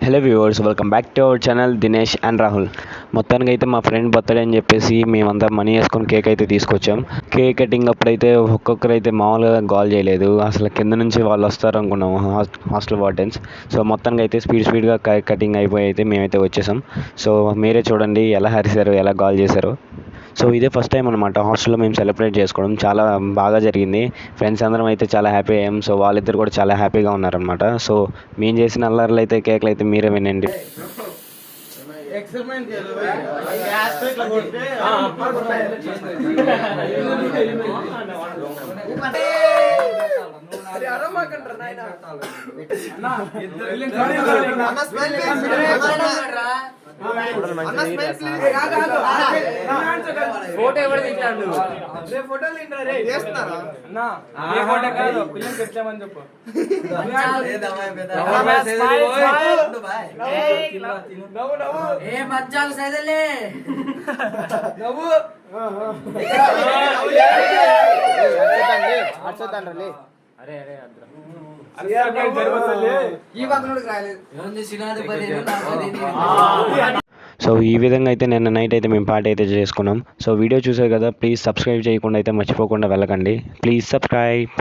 Hello viewers, welcome back to our channel Dinesh and Rahul. మొత్తానికి అయితే మా ఫ్రెండ్ బర్త్డే అని చెప్పేసి మేమంతా మనీ వేసుకొని కేక్ అయితే తీసుకొచ్చాం. కేక్ కటింగ్ అప్పుడైతే ఒక్కొక్కరు అయితే మామూలుగా కాల్ చేయలేదు. అసలు కింద నుంచి వాళ్ళు వస్తారు అనుకున్నాము, హాస్టల్ వార్డెన్స్. సో మొత్తానికి అయితే స్పీడ్గా కటింగ్ అయిపోయి అయితే మేమైతే వచ్చేసాం. సో మీరే చూడండి ఎలా హరిశారు, ఎలా కాల్ చేశారు. సో ఇదే ఫస్ట్ టైం అనమాట హాస్టల్లో మేము సెలబ్రేట్ చేసుకోవడం. చాలా బాగా జరిగింది. ఫ్రెండ్స్ అందరం అయితే చాలా హ్యాపీ అయ్యాం. సో వాళ్ళిద్దరు కూడా చాలా హ్యాపీగా ఉన్నారనమాట. సో మేము చేసిన అల్లర్లు అయితే కేక్లు అయితే మీరే వినండి. ఫోటో ఎవరు తీసాడు? సో ఈ విధంగా అయితే నిన్న నైట్ అయితే మేము పార్టీ అయితే చేసుకున్నాం. సో వీడియో చూసారు కదా, ప్లీజ్ సబ్స్క్రైబ్ చేయకుండా అయితే మర్చిపోకుండా వెళ్ళకండి. Please subscribe.